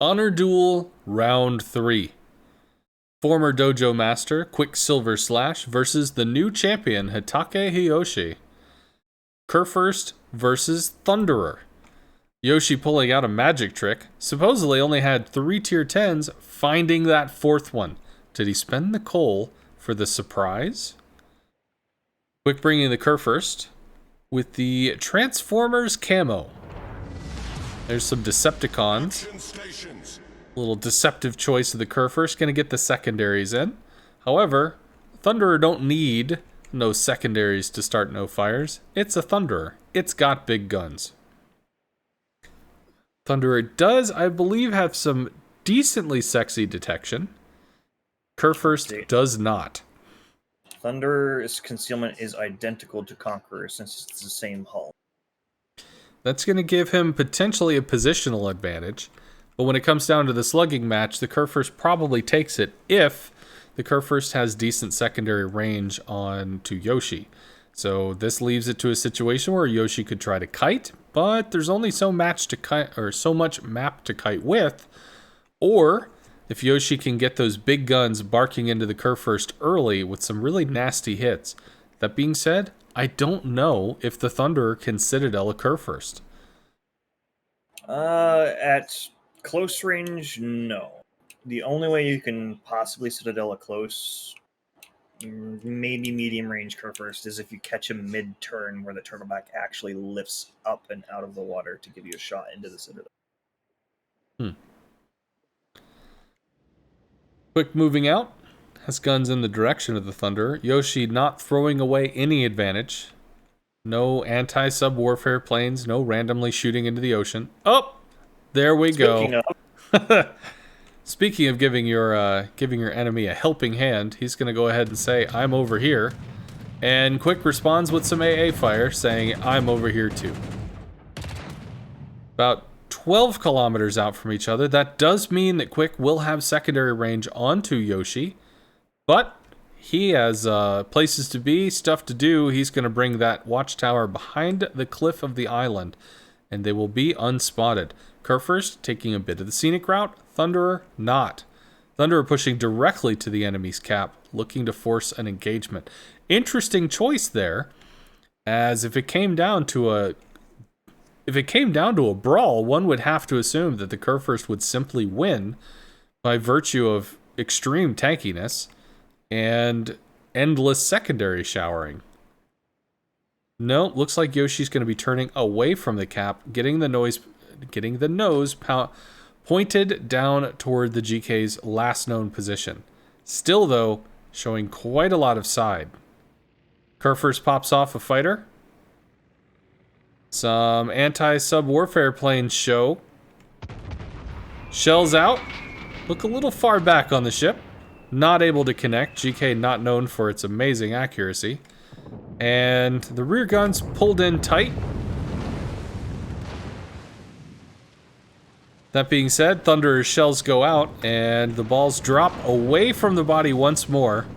Honor Duel Round 3. Former Dojo Master Quicksilver Slash versus the new champion Hitake Hiyoshi. Kurfürst versus Thunderer. Yoshi pulling out a magic trick, supposedly only had 3 tier 10s, finding that 4th one. Did he spend the coal for the surprise? Quick bringing the Kurfürst with the Transformers camo. There's some Decepticons. A little deceptive choice of the Kurfürst, going to get the secondaries in. However, Thunderer don't need no secondaries to start no fires. It's a Thunderer. It's got big guns. Thunderer does, I believe, have some decently sexy detection. Kurfürst does not. Thunderer's concealment is identical to Conqueror since it's the same hull. That's going to give him potentially a positional advantage. But when it comes down to the slugging match, the Kurfürst probably takes it if the Kurfürst has decent secondary range on to Yoshi. So this leaves it to a situation where Yoshi could try to kite, but there's only so much map to kite with. Or if Yoshi can get those big guns barking into the Kurfürst early with some really nasty hits. That being said, I don't know if the Thunderer can Citadel a Kurfürst. At close range, no. The only way you can possibly Citadel a close, maybe medium range Kurfürst, is if you catch him mid-turn where the turtleback actually lifts up and out of the water to give you a shot into the Citadel. Quick moving out. Has guns in the direction of the Thunderer. Yoshi not throwing away any advantage. No anti-sub-warfare planes. No randomly shooting into the ocean. Oh! There we go. Speaking of giving your enemy a helping hand, he's going to go ahead and say, I'm over here. And Quick responds with some AA fire, saying, I'm over here too. About 12 kilometers out from each other. That does mean that Quick will have secondary range onto Yoshi. But he has places to be, stuff to do. He's going to bring that watchtower behind the cliff of the island. And they will be unspotted. Kurfürst taking a bit of the scenic route. Thunderer not. Thunderer pushing directly to the enemy's cap, looking to force an engagement. Interesting choice there, as if it came down to a brawl, one would have to assume that the Kurfürst would simply win by virtue of extreme tankiness and endless secondary showering. No, looks like Yoshi's going to be turning away from the cap, getting the nose pointed down toward the GK's last known position. Still, though, showing quite a lot of side. Kurfürst pops off a fighter. Some anti-sub-warfare planes show. Shells out. Look a little far back on the ship. Not able to connect. GK not known for its amazing accuracy. And the rear guns pulled in tight. That being said, Thunderer's shells go out, and the balls drop away from the body once more.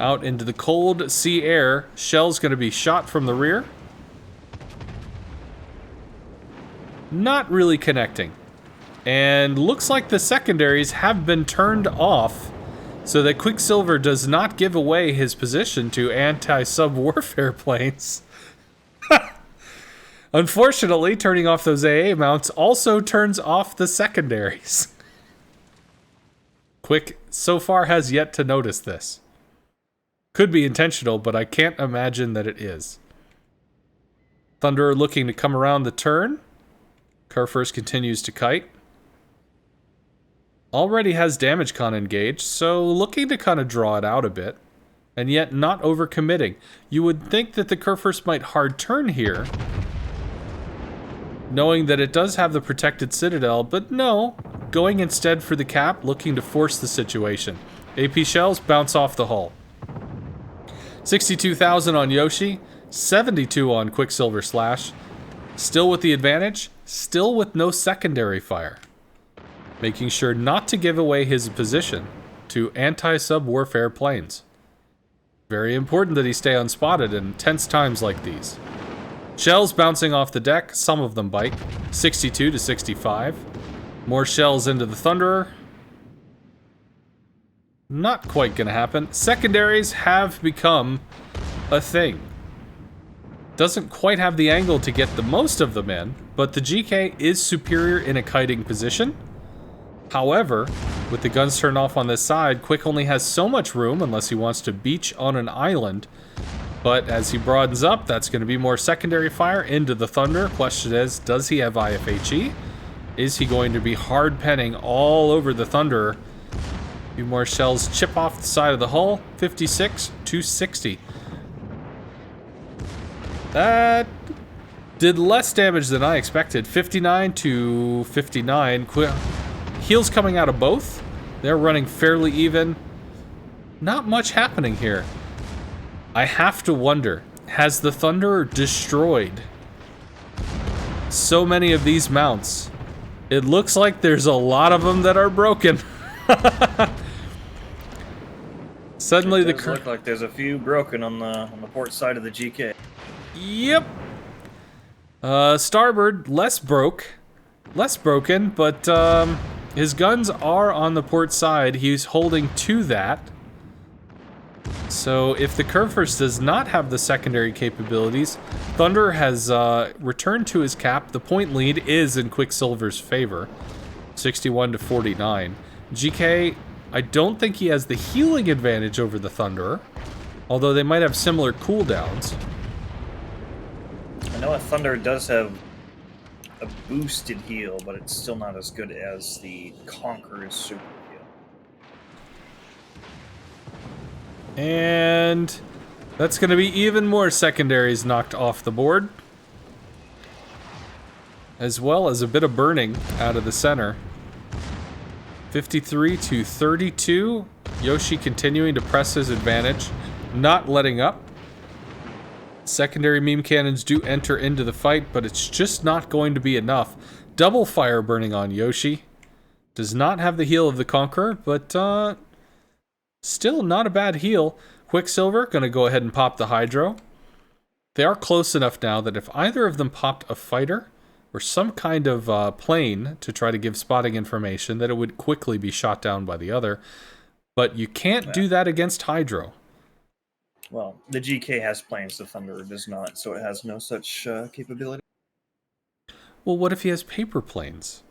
Out into the cold sea air. Shell's going to be shot from the rear. Not really connecting. And looks like the secondaries have been turned off, so that Quicksilver does not give away his position to anti-sub-warfare planes. Unfortunately, turning off those AA mounts also turns off the secondaries. Quick so far has yet to notice this. Could be intentional, but I can't imagine that it is. Thunderer looking to come around the turn. Kurfürst continues to kite. Already has damage con engaged, so looking to kind of draw it out a bit, and yet not overcommitting. You would think that the Kurfürst might hard turn here, knowing that it does have the protected citadel, but no, going instead for the cap, looking to force the situation. AP shells bounce off the hull. 62,000 on Yoshi, 72 on Quicksilver Slash. Still with the advantage, still with no secondary fire. Making sure not to give away his position to anti-sub-warfare planes. Very important that he stay unspotted in tense times like these. Shells bouncing off the deck, some of them bite. 62 to 65. More shells into the Thunderer. Not quite gonna happen. Secondaries have become a thing. Doesn't quite have the angle to get the most of them in, but the GK is superior in a kiting position. However, with the guns turned off on this side, Quick only has so much room unless he wants to beach on an island. But as he broadens up, that's going to be more secondary fire into the Thunder. Question is, does he have IFHE? Is he going to be hard penning all over the Thunderer? A few more shells chip off the side of the hull. 56 to 60. That did less damage than I expected. 59 to 59. Heals coming out of both. They're running fairly even. Not much happening here. I have to wonder, has the Thunderer destroyed so many of these mounts? It looks like there's a lot of them that are broken. Suddenly it does look like there's a few broken on the port side of the GK. Yep. Starboard, less broken, but his guns are on the port side. He's holding to that. So if the Curvefirst does not have the secondary capabilities, Thunder has returned to his cap. The point lead is in Quicksilver's favor, 61 to 49. GK, I don't think he has the healing advantage over the Thunderer, although they might have similar cooldowns. I know a Thunder does have a boosted heal, but it's still not as good as the Conqueror's super heal. And that's going to be even more secondaries knocked off the board, as well as a bit of burning out of the center. 53 to 32. Yoshi continuing to press his advantage, not letting up. Secondary meme cannons do enter into the fight, but it's just not going to be enough. Double fire burning on Yoshi. Does not have the heal of the Conqueror, but still not a bad heal. Quicksilver gonna go ahead and pop the Hydro. They are close enough now that if either of them popped a fighter or some kind of plane to try to give spotting information, that it would quickly be shot down by the other. But you can't do that against Hydro. Well, the GK has planes, the Thunderer does not, so it has no such capability. Well, what if he has paper planes?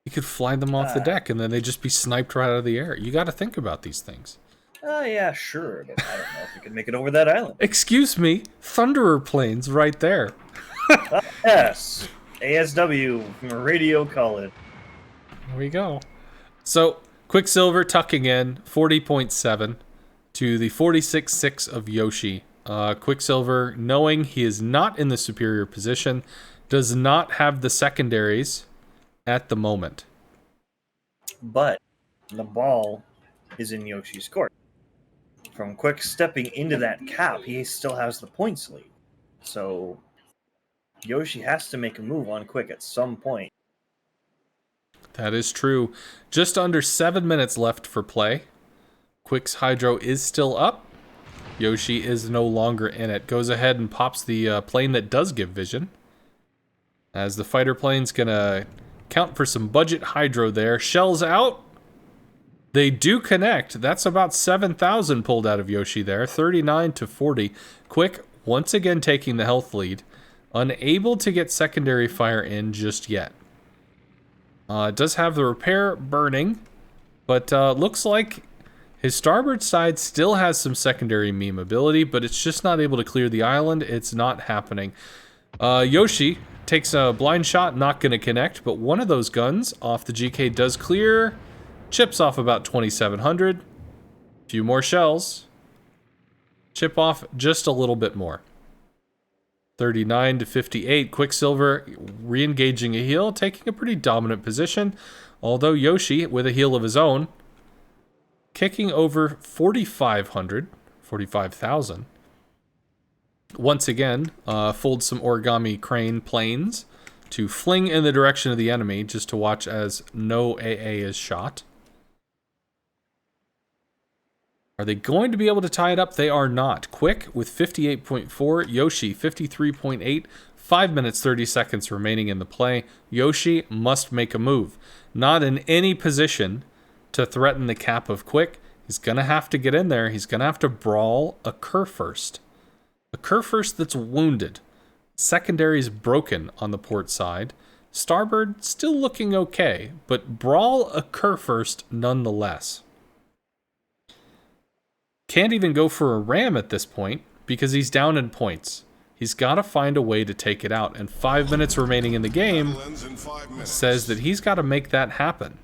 He could fly them off the deck and then they'd just be sniped right out of the air. You gotta think about these things. Yeah, sure, but I don't know if you can make it over that island. Excuse me, Thunderer planes right there. Yes, ASW, radio call it. There we go. So, Quicksilver tucking in 40.7 to the 46.6 of Yoshi. Quicksilver, knowing he is not in the superior position, does not have the secondaries at the moment. But the ball is in Yoshi's court. From Quick stepping into that cap, he still has the points lead. So Yoshi has to make a move on Quick at some point. That is true. Just under 7 minutes left for play. Quick's Hydro is still up. Yoshi is no longer in it. Goes ahead and pops the plane that does give vision. As the fighter plane's gonna count for some budget Hydro there. Shells out. They do connect. That's about 7,000 pulled out of Yoshi there. 39 to 40. Quick, once again taking the health lead. Unable to get secondary fire in just yet. Does have the repair burning, but looks like his starboard side still has some secondary meme ability, but it's just not able to clear the island. It's not happening. Yoshi takes a blind shot, not going to connect, but one of those guns off the GK does clear. Chips off about 2,700. Few more shells. Chip off just a little bit more. 39 to 58. Quicksilver re-engaging a heal, taking a pretty dominant position. Although Yoshi, with a heal of his own, kicking over 4,500, 45,000. Once again, fold some origami crane planes to fling in the direction of the enemy, just to watch as no AA is shot. Are they going to be able to tie it up? They are not. Quick with 58.4, Yoshi 53.8, 5 minutes 30 seconds remaining in the play. Yoshi must make a move. Not in any position to threaten the cap of Quick. He's going to have to get in there. He's going to have to brawl a Kerr first. A Kerr first that's wounded. Secondary's broken on the port side. Starboard still looking okay, but brawl a Kerr first nonetheless. Can't even go for a ram at this point because he's down in points. He's got to find a way to take it out, and 5 minutes remaining in the game says that he's got to make that happen.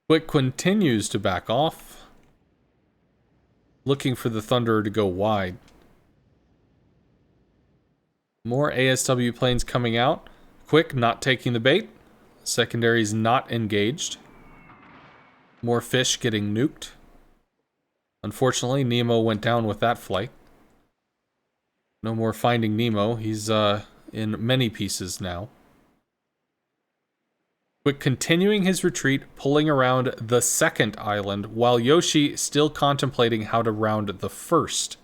Quick continues to back off, looking for the Thunderer to go wide. More ASW planes coming out. Quick not taking the bait. Secondary's not engaged. More fish getting nuked. Unfortunately, Nemo went down with that flight. No more Finding Nemo. He's in many pieces now. Quick continuing his retreat, pulling around the second island, while Yoshi still contemplating how to round the first.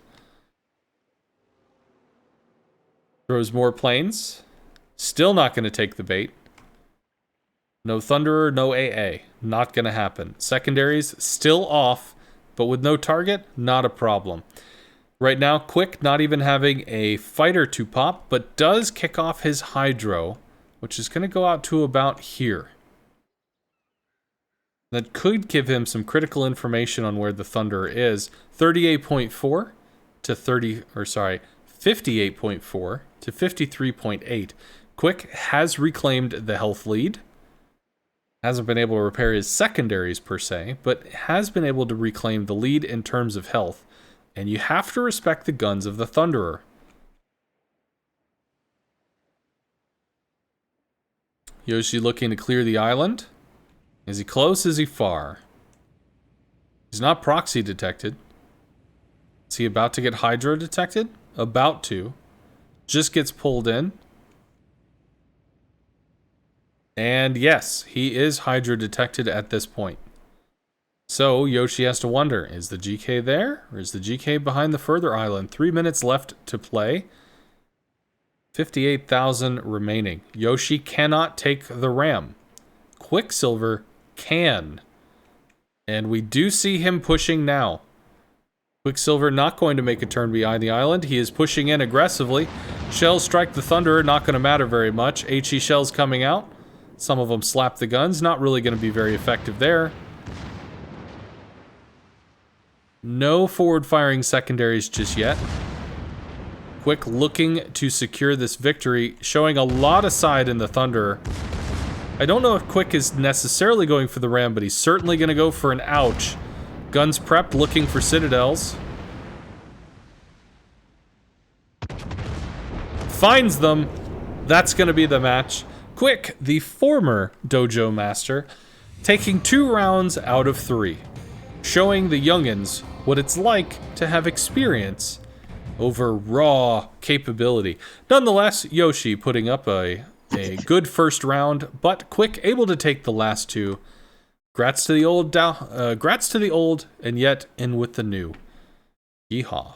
Throws more planes. Still not going to take the bait. No Thunderer, no AA. Not going to happen. Secondaries still off, but with no target, not a problem. Right now, Quick not even having a fighter to pop, but does kick off his Hydro, which is going to go out to about here. That could give him some critical information on where the Thunderer is. 38.4 to 58.4 to 53.8. Quick has reclaimed the health lead. Hasn't been able to repair his secondaries per se, but has been able to reclaim the lead in terms of health. And you have to respect the guns of the Thunderer. Yoshi looking to clear the island. Is he close? Is he far? He's not proxy detected. Is he about to get Hydro detected? About to. Just gets pulled in. And yes, he is Hydro detected at this point. So Yoshi has to wonder, is the GK there? Or is the GK behind the further island? 3 minutes left to play. 58,000 remaining. Yoshi cannot take the ram. Quicksilver can. And we do see him pushing now. Quicksilver not going to make a turn behind the island. He is pushing in aggressively. Shells strike the Thunderer, not going to matter very much. HE shells coming out. Some of them slap the guns, not really going to be very effective there. No forward-firing secondaries just yet. Quick looking to secure this victory, showing a lot of side in the Thunderer. I don't know if Quick is necessarily going for the ram, but he's certainly going to go for an ouch. Guns prepped, looking for citadels. Finds them. That's going to be the match. Quick, the former Dojo Master, taking 2 rounds out of 3. Showing the youngins what it's like to have experience over raw capability. Nonetheless, Yoshi putting up a good first round, but Quick able to take the last 2. Grats to the old, and yet in with the new. Yeehaw.